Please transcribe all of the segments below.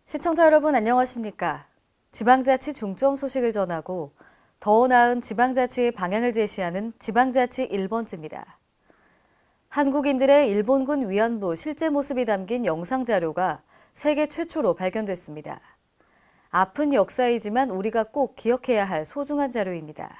시청자 여러분 안녕하십니까? 지방자치 중점 소식을 전하고 더 나은 지방자치의 방향을 제시하는 지방자치 1번지입니다. 한국인들의 일본군 위안부 실제 모습이 담긴 영상자료가 세계 최초로 발견됐습니다. 아픈 역사이지만 우리가 꼭 기억해야 할 소중한 자료입니다.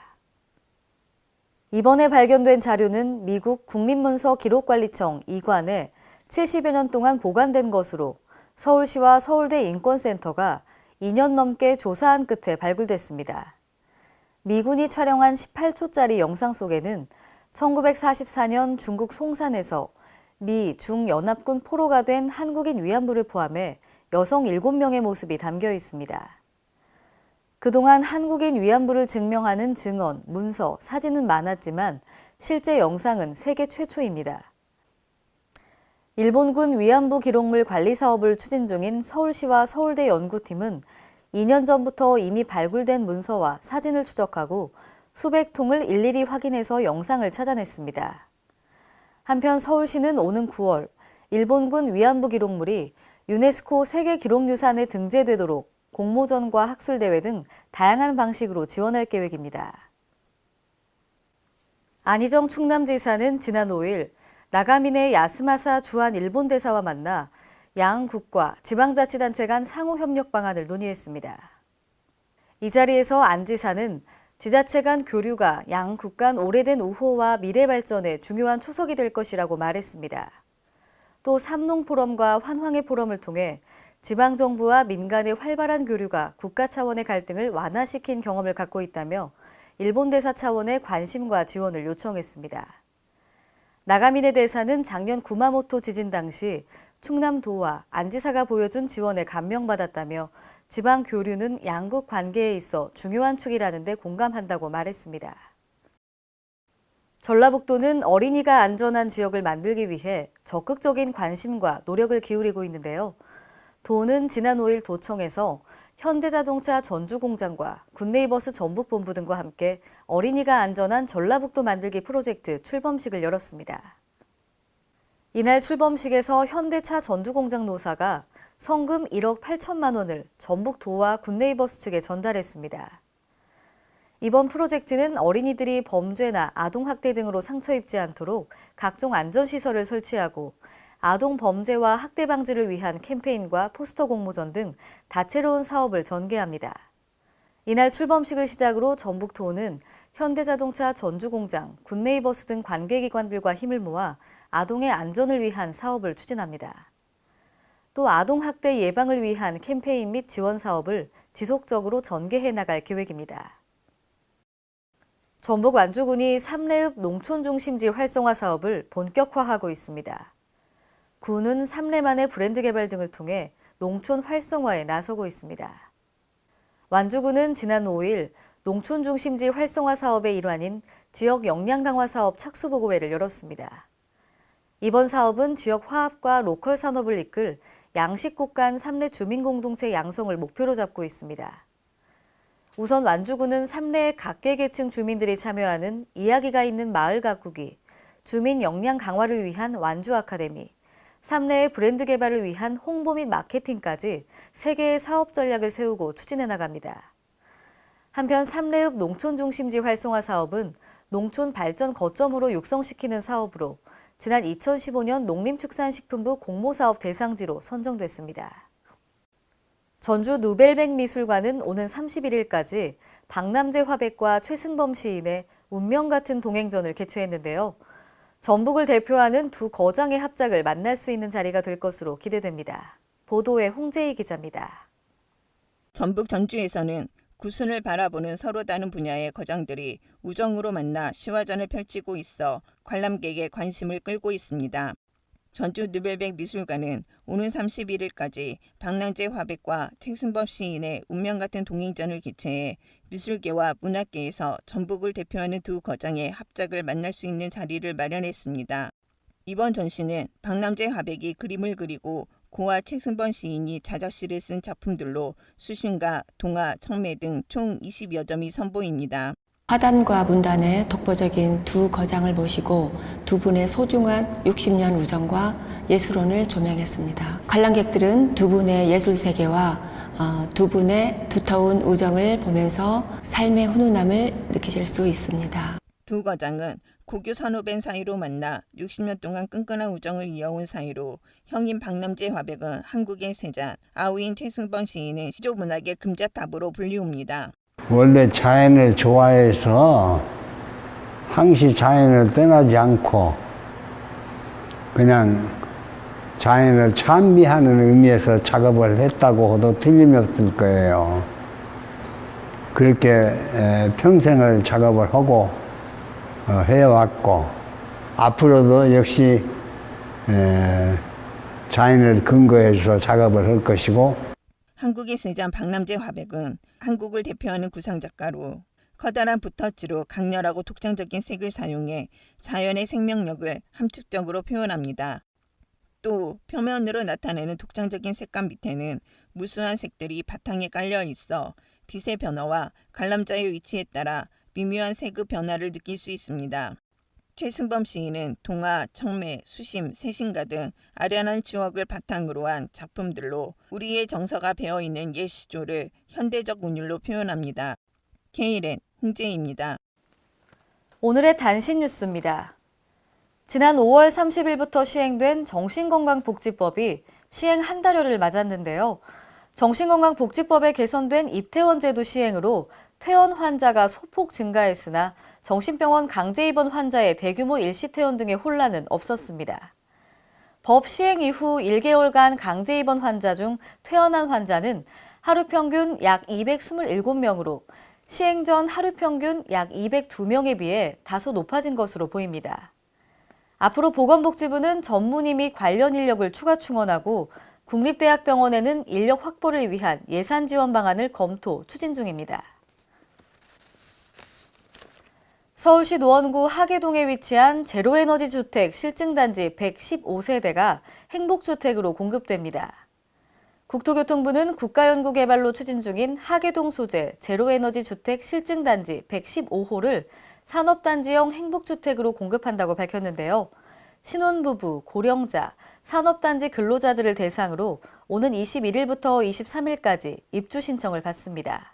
이번에 발견된 자료는 미국 국립문서 기록관리청 이관에 70여 년 동안 보관된 것으로 서울시와 서울대 인권센터가 2년 넘게 조사한 끝에 발굴됐습니다. 미군이 촬영한 18초짜리 영상 속에는 1944년 중국 송산에서 미, 중 연합군 포로가 된 한국인 위안부를 포함해 여성 7명의 모습이 담겨 있습니다. 그동안 한국인 위안부를 증명하는 증언, 문서, 사진은 많았지만 실제 영상은 세계 최초입니다. 일본군 위안부 기록물 관리 사업을 추진 중인 서울시와 서울대 연구팀은 2년 전부터 이미 발굴된 문서와 사진을 추적하고 수백 통을 일일이 확인해서 영상을 찾아냈습니다. 한편 서울시는 오는 9월 일본군 위안부 기록물이 유네스코 세계기록유산에 등재되도록 공모전과 학술대회 등 다양한 방식으로 지원할 계획입니다. 안희정 충남지사는 지난 5일 나가미네 야스마사 주한 일본 대사와 만나 양국과 지방자치단체 간 상호협력 방안을 논의했습니다. 이 자리에서 안 지사는 지자체 간 교류가 양국 간 오래된 우호와 미래 발전에 중요한 초석이 될 것이라고 말했습니다. 또 삼농포럼과 환황의 포럼을 통해 지방정부와 민간의 활발한 교류가 국가 차원의 갈등을 완화시킨 경험을 갖고 있다며 일본 대사 차원의 관심과 지원을 요청했습니다. 나가미네 대사는 작년 구마모토 지진 당시 충남도와 안지사가 보여준 지원에 감명받았다며 지방 교류는 양국 관계에 있어 중요한 축이라는 데 공감한다고 말했습니다. 전라북도는 어린이가 안전한 지역을 만들기 위해 적극적인 관심과 노력을 기울이고 있는데요. 도는 지난 5일 도청에서 현대자동차 전주공장과 굿네이버스 전북본부 등과 함께 어린이가 안전한 전라북도 만들기 프로젝트 출범식을 열었습니다. 이날 출범식에서 현대차 전주공장 노사가 성금 1억 8천만 원을 전북도와 굿네이버스 측에 전달했습니다. 이번 프로젝트는 어린이들이 범죄나 아동학대 등으로 상처 입지 않도록 각종 안전시설을 설치하고 아동 범죄와 학대 방지를 위한 캠페인과 포스터 공모전 등 다채로운 사업을 전개합니다. 이날 출범식을 시작으로 전북도는 현대자동차 전주공장, 굿네이버스 등 관계기관들과 힘을 모아 아동의 안전을 위한 사업을 추진합니다. 또 아동학대 예방을 위한 캠페인 및 지원 사업을 지속적으로 전개해 나갈 계획입니다. 전북 완주군이 삼례읍 농촌중심지 활성화 사업을 본격화하고 있습니다. 군은 3례만의 브랜드 개발 등을 통해 농촌 활성화에 나서고 있습니다. 완주군은 지난 5일 농촌 중심지 활성화 사업의 일환인 지역 역량 강화 사업 착수보고회를 열었습니다. 이번 사업은 지역 화합과 로컬 산업을 이끌 양식국 간 3례 주민공동체 양성을 목표로 잡고 있습니다. 우선 완주군은 3례의 각계 계층 주민들이 참여하는 이야기가 있는 마을 가꾸기, 주민 역량 강화를 위한 완주 아카데미, 3례의 브랜드 개발을 위한 홍보 및 마케팅까지 3개의 사업 전략을 세우고 추진해 나갑니다. 한편 3례읍 농촌 중심지 활성화 사업은 농촌 발전 거점으로 육성시키는 사업으로 지난 2015년 농림축산식품부 공모사업 대상지로 선정됐습니다. 전주 누벨백 미술관은 오는 31일까지 박남재 화백과 최승범 시인의 운명 같은 동행전을 개최했는데요. 전북을 대표하는 두 거장의 합작을 만날 수 있는 자리가 될 것으로 기대됩니다. 보도에 홍재희 기자입니다. 전북 전주에서는 구순을 바라보는 서로 다른 분야의 거장들이 우정으로 만나 시화전을 펼치고 있어 관람객의 관심을 끌고 있습니다. 전주 누벨백 미술관은 오는 31일까지 박남재 화백과 최승범 시인의 운명 같은 동행전을 개최해 미술계와 문학계에서 전북을 대표하는 두 거장의 합작을 만날 수 있는 자리를 마련했습니다. 이번 전시는 박남재 화백이 그림을 그리고 고와 최승번 시인이 자작시를 쓴 작품들로 수심가, 동화, 청매 등 총 20여 점이 선보입니다. 화단과 문단의 독보적인 두 거장을 모시고 두 분의 소중한 60년 우정과 예술혼을 조명했습니다. 관람객들은 두 분의 예술 세계와 두 분의 두터운 우정을 보면서 삶의 훈훈함을 느끼실 수 있습니다. 두 거장은 고교 선후배 사이로 만나 60년 동안 끈끈한 우정을 이어온 사이로 형인 박남재 화백은 한국의 세잔, 아우인 최승번 시인은 시조문학의 금자탑으로 불리웁니다. 원래 자연을 좋아해서 항시 자연을 떠나지 않고 그냥 자연을 찬미하는 의미에서 작업을 했다고 해도 틀림이 없을 거예요. 그렇게 평생을 작업을 하고 해왔고 앞으로도 역시 자연을 근거해서 작업을 할 것이고 한국의 세잔 박남재 화백은 한국을 대표하는 구상작가로 커다란 붓터치로 강렬하고 독창적인 색을 사용해 자연의 생명력을 함축적으로 표현합니다. 또 표면으로 나타내는 독창적인 색감 밑에는 무수한 색들이 바탕에 깔려 있어 빛의 변화와 관람자의 위치에 따라 미묘한 색의 변화를 느낄 수 있습니다. 최승범 시인은 동화, 청매, 수심, 새신가 등 아련한 추억을 바탕으로 한 작품들로 우리의 정서가 배어있는 옛 시조를 현대적 운율로 표현합니다. KLN 홍재희입니다. 오늘의 단신 뉴스입니다. 지난 5월 30일부터 시행된 정신건강복지법이 시행 한 달여를 맞았는데요. 정신건강복지법에 개선된 입퇴원제도 시행으로 퇴원 환자가 소폭 증가했으나 정신병원 강제 입원 환자의 대규모 일시 퇴원 등의 혼란은 없었습니다. 법 시행 이후 1개월간 강제 입원 환자 중 퇴원한 환자는 하루 평균 약 227명으로 시행 전 하루 평균 약 202명에 비해 다소 높아진 것으로 보입니다. 앞으로 보건복지부는 전문의 및 관련 인력을 추가 충원하고 국립대학병원에는 인력 확보를 위한 예산 지원 방안을 검토, 추진 중입니다. 서울시 노원구 하계동에 위치한 제로에너지 주택 실증단지 115세대가 행복주택으로 공급됩니다. 국토교통부는 국가연구개발로 추진 중인 하계동 소재 제로에너지 주택 실증단지 115호를 산업단지형 행복주택으로 공급한다고 밝혔는데요. 신혼부부, 고령자, 산업단지 근로자들을 대상으로 오는 21일부터 23일까지 입주 신청을 받습니다.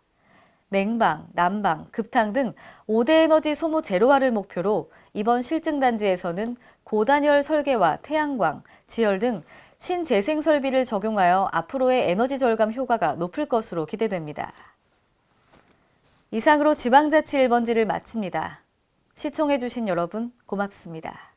냉방, 난방, 급탕 등 5대 에너지 소모 제로화를 목표로 이번 실증단지에서는 고단열 설계와 태양광, 지열 등 신재생 설비를 적용하여 앞으로의 에너지 절감 효과가 높을 것으로 기대됩니다. 이상으로 지방자치 1번지를 마칩니다. 시청해주신 여러분 고맙습니다.